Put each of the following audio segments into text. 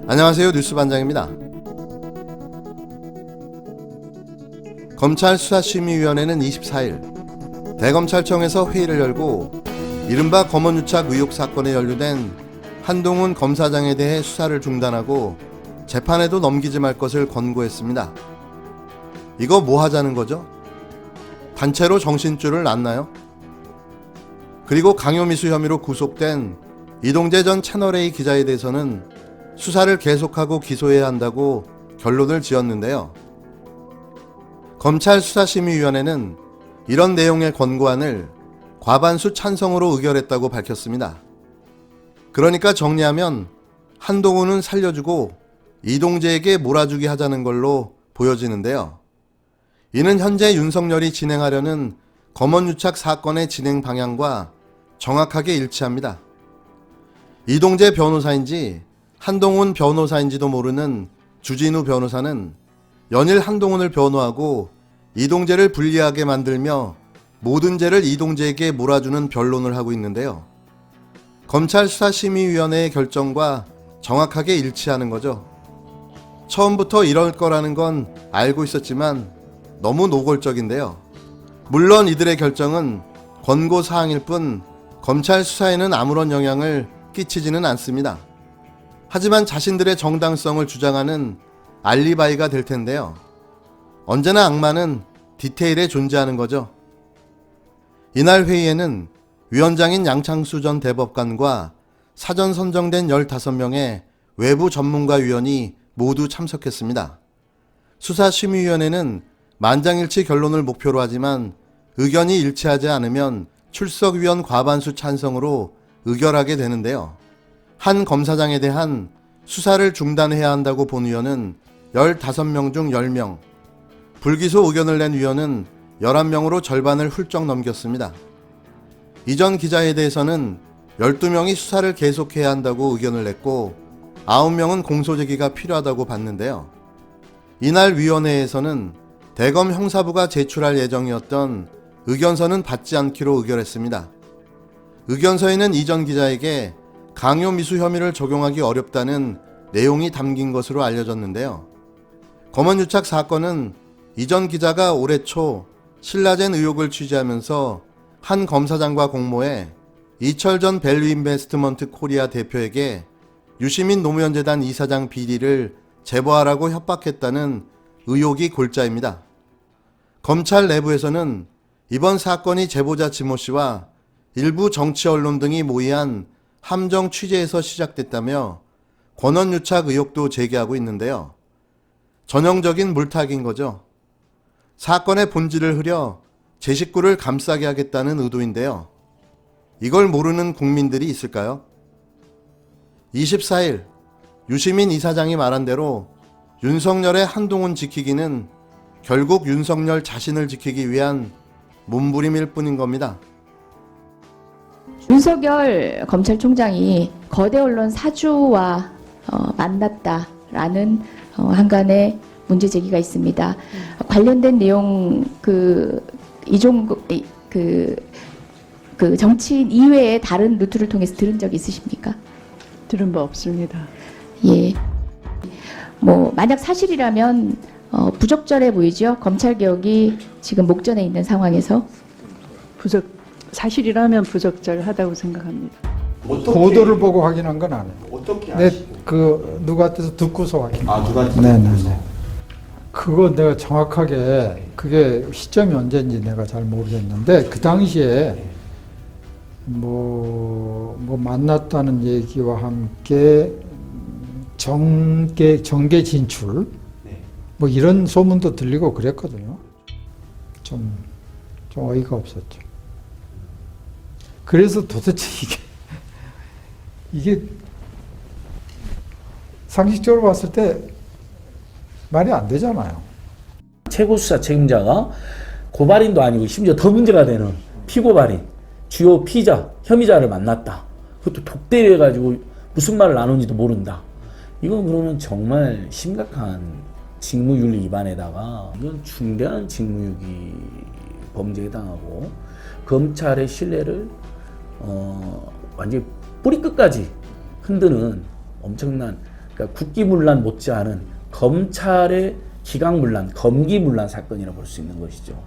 안녕하세요. 뉴스반장입니다. 검찰 수사심의위원회는 24일 대검찰청에서 회의를 열고 이른바 검언유착 의혹 사건에 연루된 한동훈 검사장에 대해 수사를 중단하고 재판에도 넘기지 말 것을 권고했습니다. 이거 뭐 하자는 거죠? 단체로 정신줄을 놨나요? 그리고 강요미수 혐의로 구속된 이동재 전 채널A 기자에 대해서는 수사를 계속하고 기소해야 한다고 결론을 지었는데요. 검찰 수사심의위원회는 이런 내용의 권고안을 과반수 찬성으로 의결했다고 밝혔습니다. 그러니까 정리하면 한동훈은 살려주고 이동재에게 몰아주기 하자는 걸로 보여지는데요. 이는 현재 윤석열이 진행하려는 검언유착 사건의 진행 방향과 정확하게 일치합니다. 이동재 변호사인지 한동훈 변호사인지도 모르는 주진우 변호사는 연일 한동훈을 변호하고 이동재를 불리하게 만들며 모든 죄를 이동재에게 몰아주는 변론을 하고 있는데요. 검찰 수사심의위원회의 결정과 정확하게 일치하는 거죠. 처음부터 이럴 거라는 건 알고 있었지만 너무 노골적인데요. 물론 이들의 결정은 권고사항일 뿐 검찰 수사에는 아무런 영향을 끼치지는 않습니다. 하지만 자신들의 정당성을 주장하는 알리바이가 될 텐데요. 언제나 악마는 디테일에 존재하는 거죠. 이날 회의에는 위원장인 양창수 전 대법관과 사전 선정된 15명의 외부 전문가위원이 모두 참석했습니다. 수사심의위원회는 만장일치 결론을 목표로 하지만 의견이 일치하지 않으면 출석위원 과반수 찬성으로 의결하게 되는데요. 한 검사장에 대한 수사를 중단해야 한다고 본 위원은 15명 중 10명, 불기소 의견을 낸 위원은 11명으로 절반을 훌쩍 넘겼습니다. 이전 기자에 대해서는 12명이 수사를 계속해야 한다고 의견을 냈고 9명은 공소제기가 필요하다고 봤는데요. 이날 위원회에서는 대검 형사부가 제출할 예정이었던 의견서는 받지 않기로 의결했습니다. 의견서에는 이전 기자에게 강요미수 혐의를 적용하기 어렵다는 내용이 담긴 것으로 알려졌는데요. 검언유착 사건은 이전 기자가 올해 초 신라젠 의혹을 취재하면서 한 검사장과 공모해 이철 전 밸류인베스트먼트 코리아 대표에게 유시민 노무현재단 이사장 비리를 제보하라고 협박했다는 의혹이 골자입니다. 검찰 내부에서는 이번 사건이 제보자 지모 씨와 일부 정치 언론 등이 모의한 함정 취재에서 시작됐다며 권언유착 의혹도 제기하고 있는데요. 전형적인 물타기인 거죠. 사건의 본질을 흐려 제 식구를 감싸게 하겠다는 의도인데요. 이걸 모르는 국민들이 있을까요? 24일 유시민 이사장이 말한 대로 윤석열의 한동훈 지키기는 결국 윤석열 자신을 지키기 위한 몸부림일 뿐인 겁니다. 윤석열 검찰총장이 거대 언론 사주와 만났다라는 한간의 문제 제기가 있습니다. 관련된 내용 이종국 정치인 이외의 다른 루트를 통해서 들은 적 있으십니까? 들은 바 없습니다. 예. 만약 사실이라면 부적절해 보이죠. 검찰 개혁이 지금 목전에 있는 상황에서 사실이라면 부적절하다고 생각합니다. 보도를 보고 확인한 건 아니에요. 어떻게 누구한테서 듣고서 확인. 누구한테? 네네네. 그거 내가 정확하게 그게 시점이 언제인지 내가 잘 모르겠는데 그 당시에 만났다는 얘기와 함께 정계 진출 이런 소문도 들리고 그랬거든요. 좀 어이가 없었죠. 그래서 도대체 이게 상식적으로 봤을 때 말이 안 되잖아요. 최고수사 책임자가 고발인도 아니고 심지어 더 문제가 되는 피고발인, 주요 피의자, 혐의자를 만났다. 그것도 독대해가지고 무슨 말을 나누는지도 모른다. 이건 그러면 정말 심각한 직무윤리 위반에다가 이건 중대한 직무유기 범죄에 해당하고 검찰의 신뢰를 완전히 뿌리 끝까지 흔드는 엄청난 그러니까 국기문란 못지않은 검찰의 기강문란, 검기문란 사건이라고 볼 수 있는 것이죠.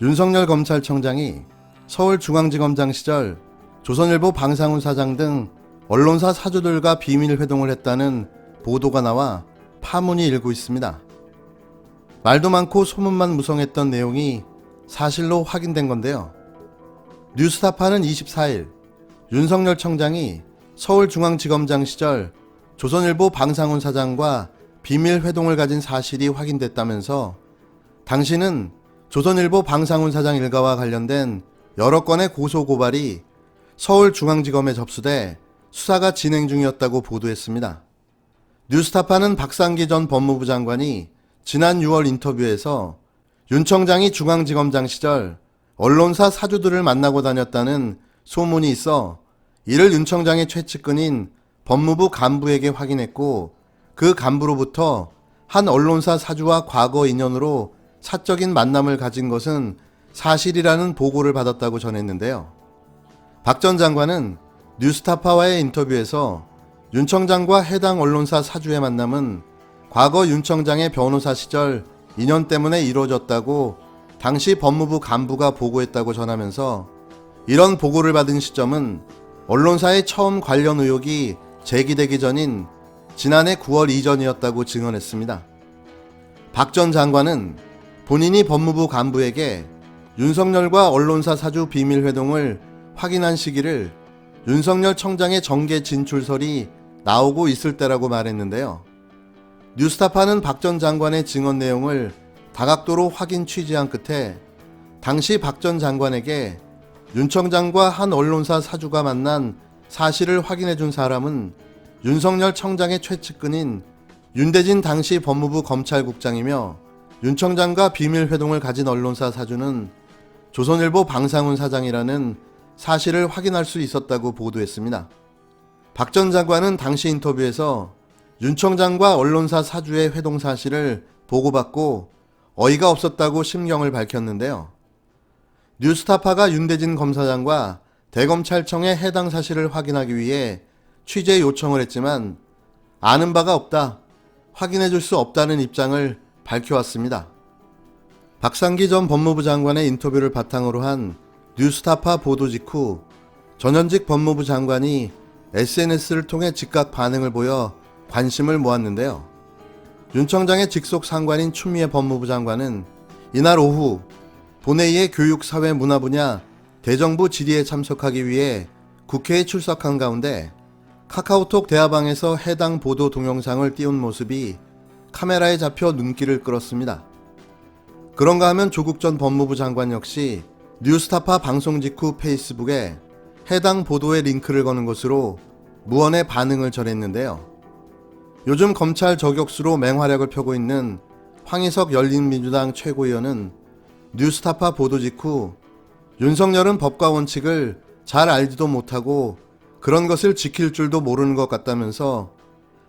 윤석열 검찰청장이 서울중앙지검장 시절 조선일보 방상훈 사장 등 언론사 사주들과 비밀 회동을 했다는 보도가 나와 파문이 일고 있습니다. 말도 많고 소문만 무성했던 내용이 사실로 확인된 건데요. 뉴스타파는 24일 윤석열 청장이 서울중앙지검장 시절 조선일보 방상훈 사장과 비밀 회동을 가진 사실이 확인됐다면서 당시는 조선일보 방상훈 사장 일가와 관련된 여러 건의 고소고발이 서울중앙지검에 접수돼 수사가 진행 중이었다고 보도했습니다. 뉴스타파는 박상기 전 법무부 장관이 지난 6월 인터뷰에서 윤 청장이 중앙지검장 시절 언론사 사주들을 만나고 다녔다는 소문이 있어 이를 윤 청장의 최측근인 법무부 간부에게 확인했고 그 간부로부터 한 언론사 사주와 과거 인연으로 사적인 만남을 가진 것은 사실이라는 보고를 받았다고 전했는데요. 박 전 장관은 뉴스타파와의 인터뷰에서 윤 청장과 해당 언론사 사주의 만남은 과거 윤 청장의 변호사 시절 인연 때문에 이루어졌다고 당시 법무부 간부가 보고했다고 전하면서 이런 보고를 받은 시점은 언론사의 처음 관련 의혹이 제기되기 전인 지난해 9월 이전이었다고 증언했습니다. 박 전 장관은 본인이 법무부 간부에게 윤석열과 언론사 사주 비밀 회동을 확인한 시기를 윤석열 청장의 정계 진출설이 나오고 있을 때라고 말했는데요. 뉴스타파는 박 전 장관의 증언 내용을 다각도로 확인 취재한 끝에 당시 박 전 장관에게 윤 청장과 한 언론사 사주가 만난 사실을 확인해 준 사람은 윤석열 청장의 최측근인 윤대진 당시 법무부 검찰국장이며 윤 청장과 비밀 회동을 가진 언론사 사주는 조선일보 방상훈 사장이라는 사실을 확인할 수 있었다고 보도했습니다. 박 전 장관은 당시 인터뷰에서 윤 청장과 언론사 사주의 회동 사실을 보고받고 어이가 없었다고 심경을 밝혔는데요. 뉴스타파가 윤대진 검사장과 대검찰청에 해당 사실을 확인하기 위해 취재 요청을 했지만 아는 바가 없다, 확인해 줄 수 없다는 입장을 밝혀왔습니다. 박상기 전 법무부 장관의 인터뷰를 바탕으로 한 뉴스타파 보도 직후 전현직 법무부 장관이 SNS를 통해 즉각 반응을 보여 관심을 모았는데요. 윤 청장의 직속 상관인 추미애 법무부 장관은 이날 오후 본회의의 교육, 사회, 문화 분야 대정부 질의에 참석하기 위해 국회에 출석한 가운데 카카오톡 대화방에서 해당 보도 동영상을 띄운 모습이 카메라에 잡혀 눈길을 끌었습니다. 그런가 하면 조국 전 법무부 장관 역시 뉴스타파 방송 직후 페이스북에 해당 보도에 링크를 거는 것으로 무언의 반응을 전했는데요. 요즘 검찰 저격수로 맹활약을 펴고 있는 황희석 열린민주당 최고위원은 뉴스타파 보도 직후 윤석열은 법과 원칙을 잘 알지도 못하고 그런 것을 지킬 줄도 모르는 것 같다면서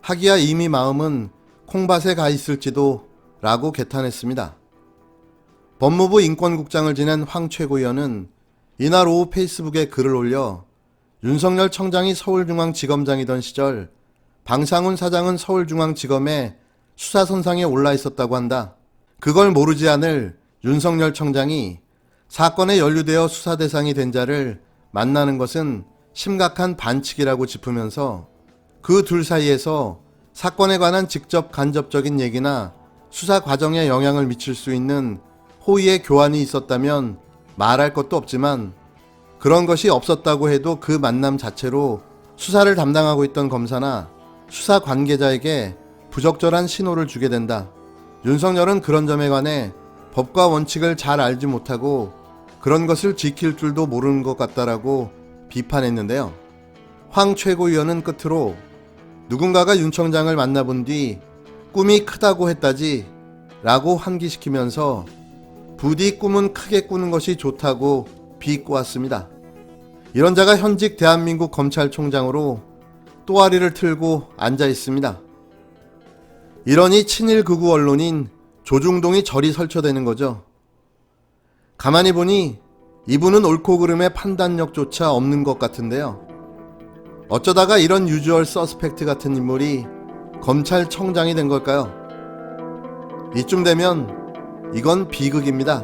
하기야 이미 마음은 콩밭에 가 있을지도 라고 개탄했습니다. 법무부 인권국장을 지낸 황 최고위원은 이날 오후 페이스북에 글을 올려 윤석열 청장이 서울중앙지검장이던 시절 방상훈 사장은 서울중앙지검에 수사선상에 올라 있었다고 한다. 그걸 모르지 않을 윤석열 청장이 사건에 연루되어 수사 대상이 된 자를 만나는 것은 심각한 반칙이라고 짚으면서 그 둘 사이에서 사건에 관한 직접 간접적인 얘기나 수사 과정에 영향을 미칠 수 있는 호의의 교환이 있었다면 말할 것도 없지만 그런 것이 없었다고 해도 그 만남 자체로 수사를 담당하고 있던 검사나 수사 관계자에게 부적절한 신호를 주게 된다. 윤석열은 그런 점에 관해 법과 원칙을 잘 알지 못하고 그런 것을 지킬 줄도 모르는 것 같다라고 비판했는데요. 황 최고위원은 끝으로 누군가가 윤 청장을 만나본 뒤 꿈이 크다고 했다지 라고 환기시키면서 부디 꿈은 크게 꾸는 것이 좋다고 비꼬았습니다. 이런 자가 현직 대한민국 검찰총장으로 또아리를 틀고 앉아 있습니다. 이러니 친일 극우 언론인 조중동이 절이 설쳐되는 거죠. 가만히 보니 이분은 옳고 그름의 판단력조차 없는 것 같은데요. 어쩌다가 이런 유주얼 서스펙트 같은 인물이 검찰청장이 된 걸까요? 이쯤 되면 이건 비극입니다.